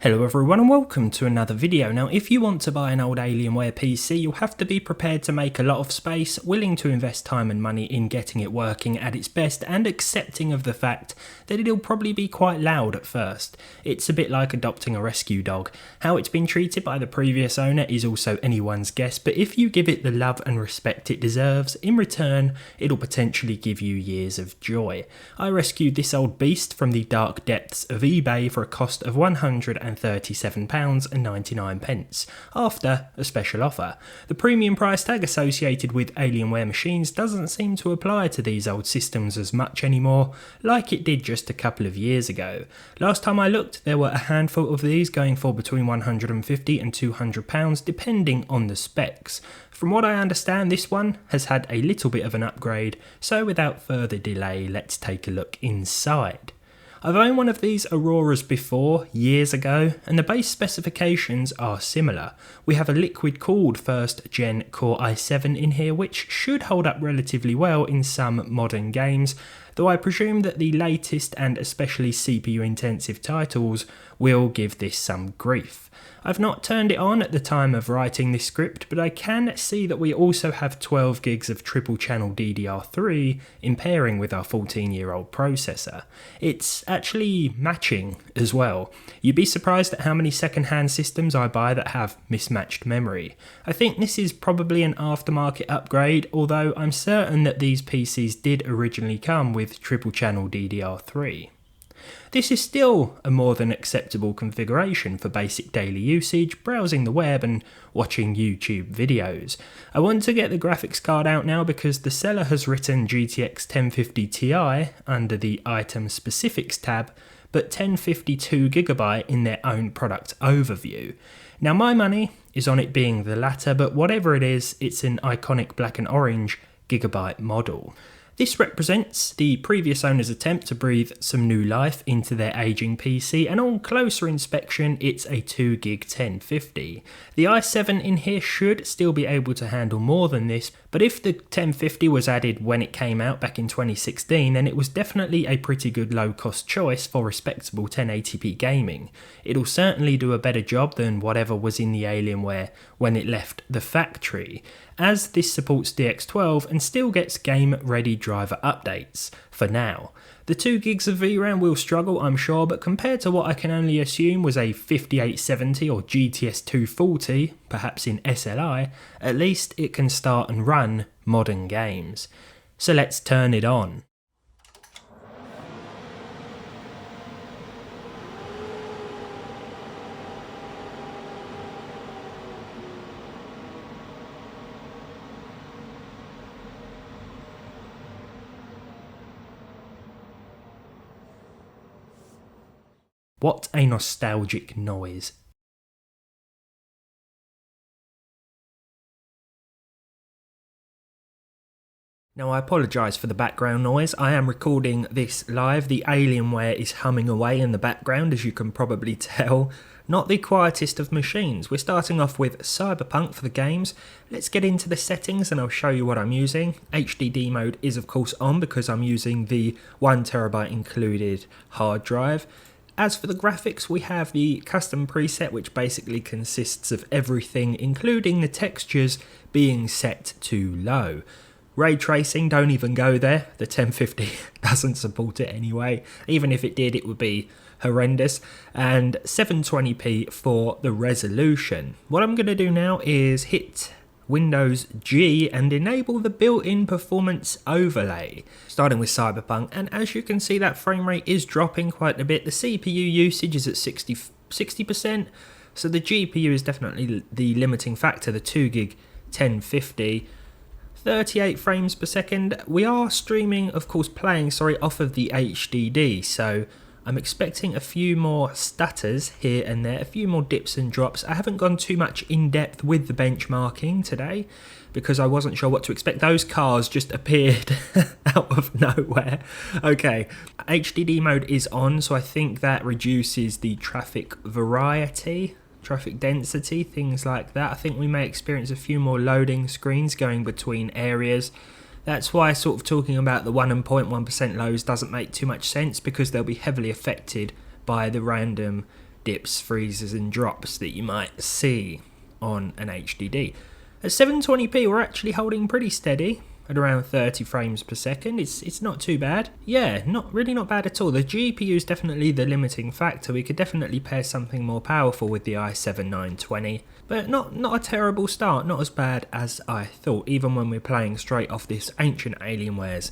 Hello everyone and welcome to another video. Now if you want to buy an old Alienware PC, you'll have to be prepared to make a lot of space, willing to invest time and money in getting it working at its best, and accepting of the fact that it'll probably be quite loud at first. It's a bit like adopting a rescue dog. How it's been treated by the previous owner is also anyone's guess, but if you give it the love and respect it deserves, in return it'll potentially give you years of joy. I rescued this old beast from the dark depths of eBay for a cost of £137.99 after a special offer. The premium price tag associated with Alienware machines doesn't seem to apply to these old systems as much anymore, like it did just a couple of years ago. Last time I looked, there were a handful of these going for between £150 and £200 depending on the specs. From what I understand, this one has had a little bit of an upgrade, so without further delay, let's take a look inside. I've owned one of these Auroras before, years ago, and the base specifications are similar. We have a liquid-cooled first gen Core i7 in here, which should hold up relatively well in some modern games, though I presume that the latest and especially CPU-intensive titles will give this some grief. I've not turned it on at the time of writing this script, but I can see that we also have 12 gigs of triple channel DDR3 in pairing with our 14-year-old processor. It's actually matching as well. You'd be surprised at how many second-hand systems I buy that have mismatched memory. I think this is probably an aftermarket upgrade, although I'm certain that these PCs did originally come with triple channel DDR3. This is still a more than acceptable configuration for basic daily usage, browsing the web and watching YouTube videos. I want to get the graphics card out now because the seller has written GTX 1050 Ti under the item specifics tab, but 1052GB in their own product overview. Now my money is on it being the latter, but whatever it is, it's an iconic black and orange Gigabyte model. This represents the previous owner's attempt to breathe some new life into their aging PC, and on closer inspection it's a 2GB 1050. The i7 in here should still be able to handle more than this, but if the 1050 was added when it came out back in 2016, then it was definitely a pretty good low cost choice for respectable 1080p gaming. It'll certainly do a better job than whatever was in the Alienware when it left the factory, as this supports DX12 and still gets game-ready driver updates, for now. The 2 gigs of VRAM will struggle, I'm sure, but compared to what I can only assume was a 5870 or GTS 240, perhaps in SLI, at least it can start and run modern games. So let's turn it on. What a nostalgic noise. Now I apologise for the background noise. I am recording this live. The Alienware is humming away in the background, as you can probably tell. Not the quietest of machines. We're starting off with Cyberpunk for the games. Let's get into the settings and I'll show you what I'm using. HDD mode is of course on because I'm using the 1TB included hard drive. As for the graphics, we have the custom preset, which basically consists of everything, including the textures, being set to low. Ray tracing, don't even go there. The 1050 doesn't support it anyway. Even if it did, it would be horrendous. And 720p for the resolution. What I'm going to do now is hit Windows G and enable the built-in performance overlay, starting with Cyberpunk, and as you can see that frame rate is dropping quite a bit. The CPU usage is at 60%, so the GPU is definitely the limiting factor, the 2GB 1050. 38 frames per second. We are streaming, of course, playing off of the HDD, so I'm expecting a few more stutters here and there, a few more dips and drops. I haven't gone too much in depth with the benchmarking today because I wasn't sure what to expect. Those cars just appeared out of nowhere. Okay, HDD mode is on, so I think that reduces the traffic variety, traffic density, things like that. I think we may experience a few more loading screens going between areas. That's why sort of talking about the 1.1% lows doesn't make too much sense, because they'll be heavily affected by the random dips, freezes and drops that you might see on an HDD. At 720p we're actually holding pretty steady at around 30 frames per second. It's not too bad. Yeah, not bad at all. The GPU is definitely the limiting factor. We could definitely pair something more powerful with the i7-920, but not a terrible start, not as bad as I thought, even when we're playing straight off this ancient Alienware's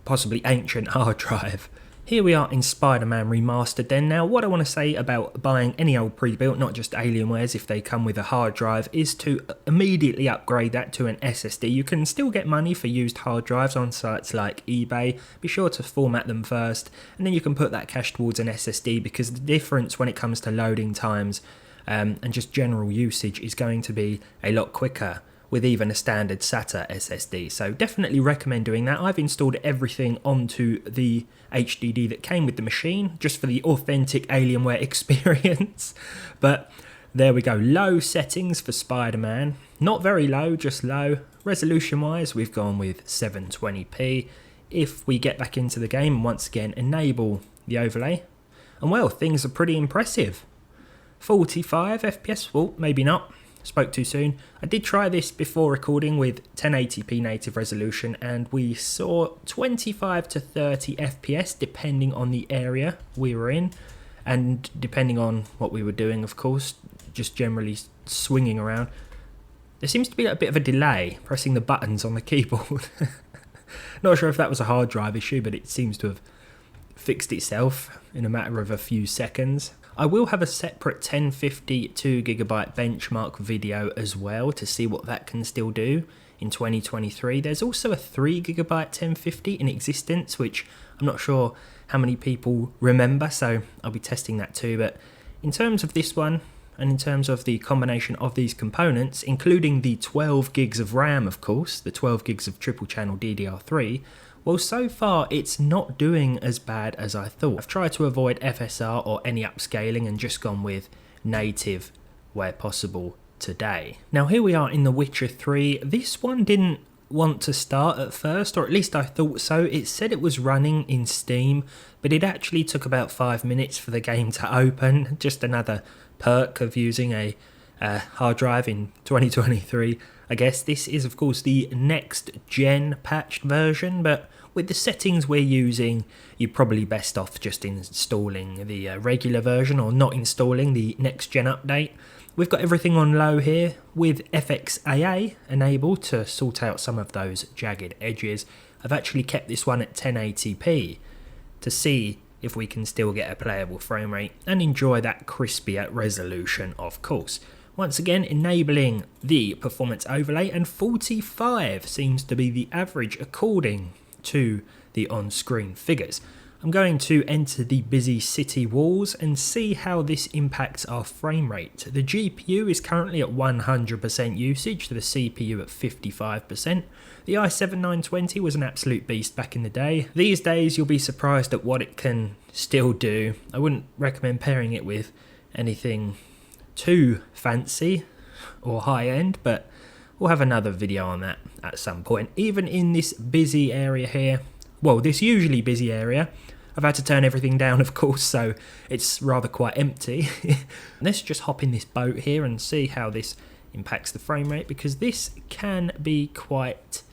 possibly ancient hard drive. Here we are in Spider-Man Remastered then. Now what I want to say about buying any old pre-built, not just Alienwares if they come with a hard drive, is to immediately upgrade that to an SSD. You can still get money for used hard drives on sites like eBay. Be sure to format them first and then you can put that cash towards an SSD, because the difference when it comes to loading times and just general usage is going to be a lot quicker with even a standard SATA SSD. So definitely recommend doing that. I've installed everything onto the HDD that came with the machine just for the authentic Alienware experience. But there we go, low settings for Spider-Man. Not very low, just low. Resolution wise we've gone with 720p. If we get back into the game and once again enable the overlay, and well, things are pretty impressive. 45 FPS, well maybe not. Spoke too soon. I did try this before recording with 1080p native resolution and we saw 25 to 30 FPS depending on the area we were in and depending on what we were doing, of course, just generally swinging around. There seems to be a bit of a delay pressing the buttons on the keyboard. Not sure if that was a hard drive issue, but it seems to have fixed itself in a matter of a few seconds. I will have a separate 1050 2GB benchmark video as well to see what that can still do in 2023. There's also a 3GB 1050 in existence, which I'm not sure how many people remember, so I'll be testing that too. But in terms of this one, and in terms of the combination of these components, including the 12 gigs of RAM, of course, the 12 gigs of triple channel DDR3, well, so far it's not doing as bad as I thought. I've tried to avoid FSR or any upscaling and just gone with native where possible today. Now here we are in The Witcher 3. This one didn't want to start at first, or at least I thought so. It said it was running in Steam, but it actually took about 5 minutes for the game to open. Just another perk of using a hard drive in 2023. I guess this is of course the next gen patched version, but with the settings we're using, you're probably best off just installing the regular version or not installing the next gen update. We've got everything on low here with FXAA enabled to sort out some of those jagged edges. I've actually kept this one at 1080p to see if we can still get a playable frame rate and enjoy that crispier resolution, of course. Once again, enabling the performance overlay, and 45 seems to be the average according to the on-screen figures. I'm going to enter the busy city walls and see how this impacts our frame rate. The GPU is currently at 100% usage, the CPU at 55%. The i7-920 was an absolute beast back in the day. These days you'll be surprised at what it can still do. I wouldn't recommend pairing it with anything too fancy or high-end, but we'll have another video on that at some point. Even in this busy area here, well, this usually busy area, I've had to turn everything down, of course, so it's rather quite empty. Let's just hop in this boat here and see how this impacts the frame rate, because this can be quite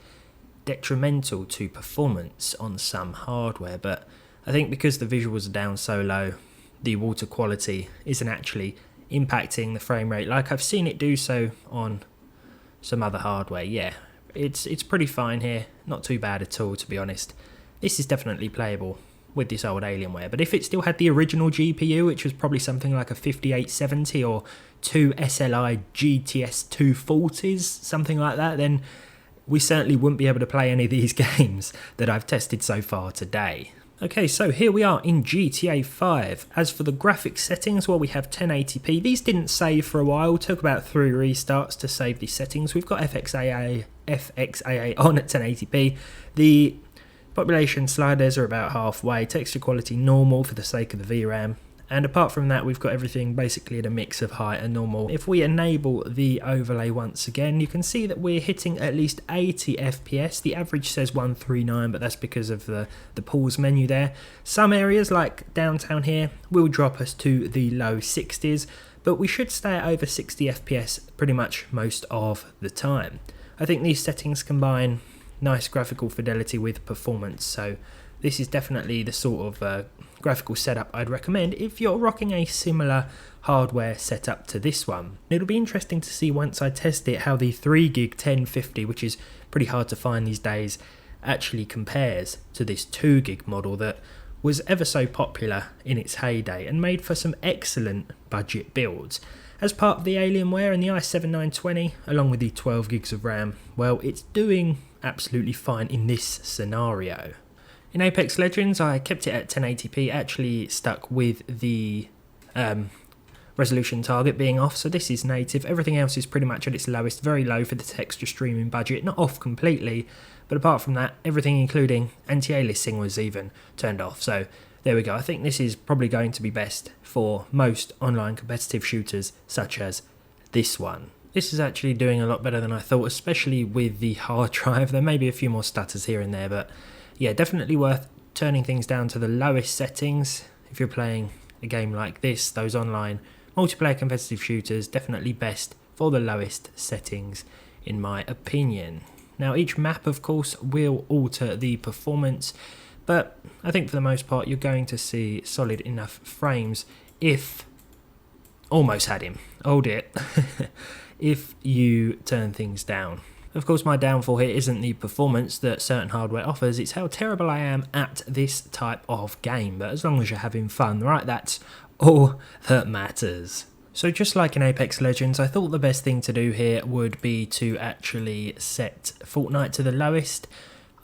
detrimental to performance on some hardware, but I think because the visuals are down so low, the water quality isn't actually impacting the frame rate like I've seen it do so on some other hardware. Yeah, it's pretty fine here, not too bad at all, to be honest. This is definitely playable with this old Alienware, but if it still had the original GPU, which was probably something like a 5870 or two SLI GTS 240s, something like that, then we certainly wouldn't be able to play any of these games that I've tested so far today. Okay, so here we are in GTA 5. As for the graphics settings, well, we have 1080p. These didn't save for a while, took about 3 restarts to save these settings. We've got FXAA on at 1080p. The population sliders are about halfway. Texture quality normal for the sake of the VRAM. And apart from that, we've got everything basically at a mix of high and normal. If we enable the overlay once again, you can see that we're hitting at least 80 FPS. The average says 139, but that's because of the pause menu there. Some areas like downtown here will drop us to the low 60s, but we should stay at over 60 FPS pretty much most of the time. I think these settings combine nice graphical fidelity with performance, so this is definitely the sort of graphical setup I'd recommend if you're rocking a similar hardware setup to this one. It'll be interesting to see once I test it how the 3GB 1050, which is pretty hard to find these days, actually compares to this 2GB model that was ever so popular in its heyday and made for some excellent budget builds. As part of the Alienware and the i7-920, along with the 12GB of RAM, well, it's doing absolutely fine in this scenario. In Apex Legends, I kept it at 1080p, actually stuck with the resolution target being off, so this is native. Everything else is pretty much at its lowest, very low for the texture streaming budget, not off completely, but apart from that, everything including anti-aliasing was even turned off, so there we go. I think this is probably going to be best for most online competitive shooters such as this one. This is actually doing a lot better than I thought, especially with the hard drive. There may be a few more stutters here and there, but yeah, definitely worth turning things down to the lowest settings if you're playing a game like this. Those online multiplayer competitive shooters, definitely best for the lowest settings in my opinion. Now each map of course will alter the performance, but I think for the most part you're going to see solid enough frames if... almost had him, oh dear, if you turn things down. Of course, my downfall here isn't the performance that certain hardware offers, it's how terrible I am at this type of game. But as long as you're having fun, right, that's all that matters. So just like in Apex Legends, I thought the best thing to do here would be to actually set Fortnite to the lowest.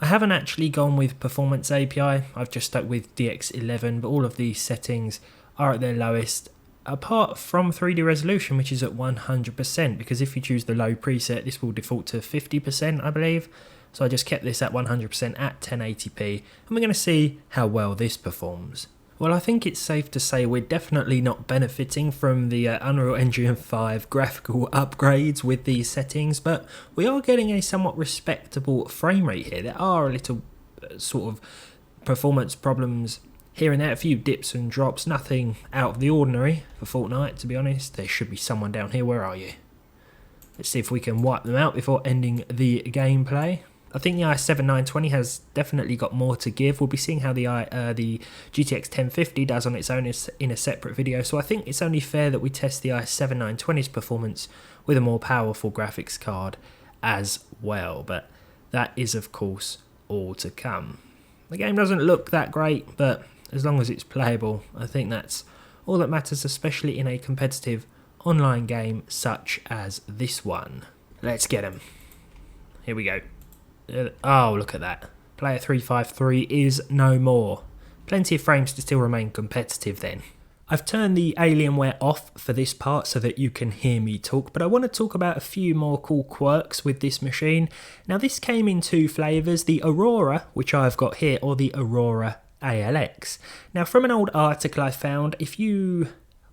I haven't actually gone with Performance API, I've just stuck with DX11, but all of these settings are at their lowest, apart from 3D resolution, which is at 100%, because if you choose the low preset, this will default to 50%, I believe. So I just kept this at 100% at 1080p, and we're going to see how well this performs. Well, I think it's safe to say we're definitely not benefiting from the Unreal Engine 5 graphical upgrades with these settings, but we are getting a somewhat respectable frame rate here. There are a little sort of performance problems here and there, a few dips and drops, nothing out of the ordinary for Fortnite, to be honest. There should be someone down here, where are you? Let's see if we can wipe them out before ending the gameplay. I think the i7-920 has definitely got more to give. We'll be seeing how the GTX 1050 does on its own in a separate video, so I think it's only fair that we test the i7-920's performance with a more powerful graphics card as well, but that is of course all to come. The game doesn't look that great, but as long as it's playable, I think that's all that matters, especially in a competitive online game such as this one. Let's get them. Here we go. Oh, look at that. Player 353 is no more. Plenty of frames to still remain competitive then. I've turned the Alienware off for this part so that you can hear me talk, but I want to talk about a few more cool quirks with this machine. Now this came in two flavours, the Aurora, which I've got here, or the Aurora ALX. Now from an old article I found, if you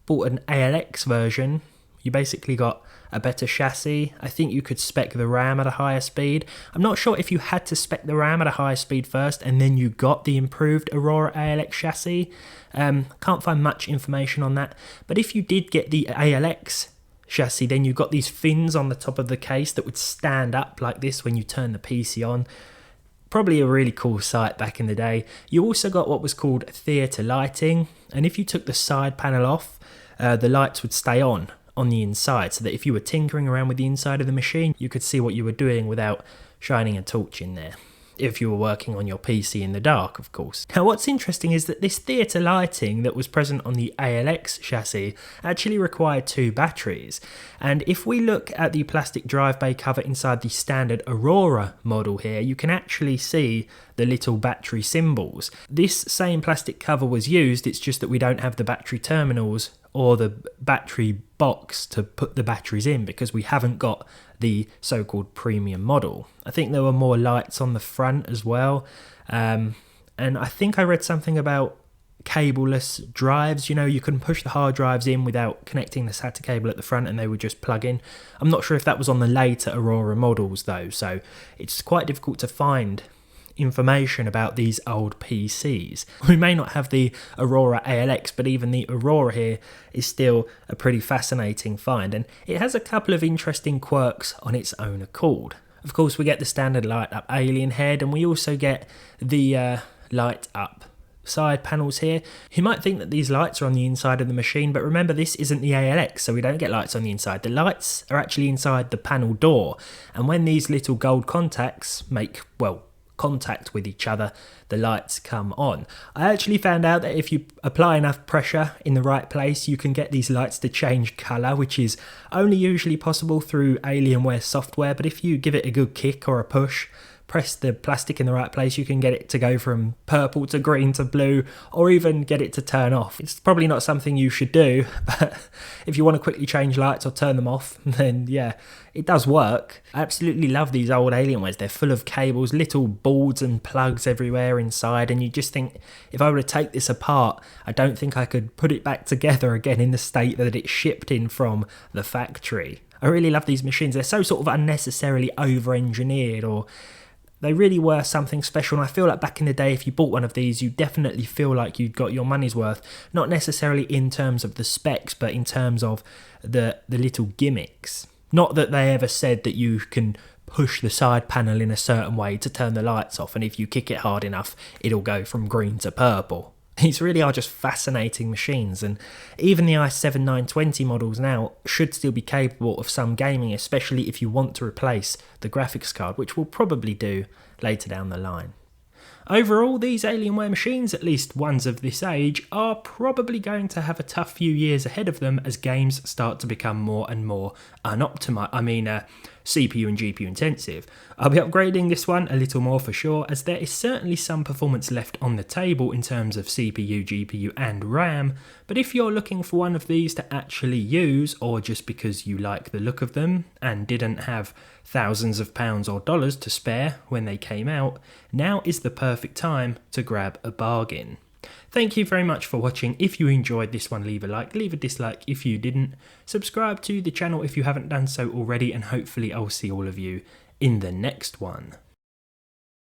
bought an ALX version, you basically got a better chassis. I think you could spec the RAM at a higher speed. I'm not sure if you had to spec the RAM at a higher speed first and then you got the improved Aurora ALX chassis. Can't find much information on that. But if you did get the ALX chassis, then you got these fins on the top of the case that would stand up like this when you turn the PC on. Probably a really cool sight back in the day. You also got what was called theatre lighting, and if you took the side panel off, the lights would stay on the inside, so that if you were tinkering around with the inside of the machine, you could see what you were doing without shining a torch in there. If you were working on your PC in the dark, of course. Now what's interesting is that this theatre lighting that was present on the ALX chassis actually required two batteries. And if we look at the plastic drive bay cover inside the standard Aurora model here, you can actually see the little battery symbols. This same plastic cover was used, it's just that we don't have the battery terminals or the battery box to put the batteries in because we haven't got the so-called premium model. I think there were more lights on the front as well, and I think I read something about cableless drives. You know, you can push the hard drives in without connecting the SATA cable at the front and they would just plug in. I'm not sure if that was on the later Aurora models though, so it's quite difficult to find information about these old PCs. We may not have the Aurora ALX, but even the Aurora here is still a pretty fascinating find, and it has a couple of interesting quirks on its own accord. Of course, we get the standard light up alien head, and we also get the light up side panels here. You might think that these lights are on the inside of the machine, but remember, this isn't the ALX, so we don't get lights on the inside. The lights are actually inside the panel door, and when these little gold contacts make, well, contact with each other, the lights come on. I actually found out that if you apply enough pressure in the right place, you can get these lights to change colour, which is only usually possible through Alienware software, but if you give it a good kick or a push, press the plastic in the right place, you can get it to go from purple to green to blue, or even get it to turn off. It's probably not something you should do, but if you want to quickly change lights or turn them off, then yeah, it does work. I absolutely love these old Alienwares. They're full of cables, little boards and plugs everywhere inside, and you just think, if I were to take this apart, I don't think I could put it back together again in the state that it shipped in from the factory. I really love these machines. They're so sort of unnecessarily over-engineered, or they really were something special, and I feel like back in the day, if you bought one of these, you definitely feel like you'd got your money's worth, not necessarily in terms of the specs, but in terms of the little gimmicks. Not that they ever said that you can push the side panel in a certain way to turn the lights off, and if you kick it hard enough, it'll go from green to purple. These really are just fascinating machines, and even the i7-920 models now should still be capable of some gaming, especially if you want to replace the graphics card, which we'll probably do later down the line. Overall, these Alienware machines, at least ones of this age, are probably going to have a tough few years ahead of them as games start to become more and more CPU and GPU intensive. I'll be upgrading this one a little more for sure, as there is certainly some performance left on the table in terms of CPU, GPU and RAM, but if you're looking for one of these to actually use, or just because you like the look of them and didn't have thousands of pounds or dollars to spare when they came out, now is the perfect time to grab a bargain. Thank you very much for watching. If you enjoyed this one, leave a like, leave a dislike if you didn't. Subscribe to the channel if you haven't done so already, and hopefully I'll see all of you in the next one.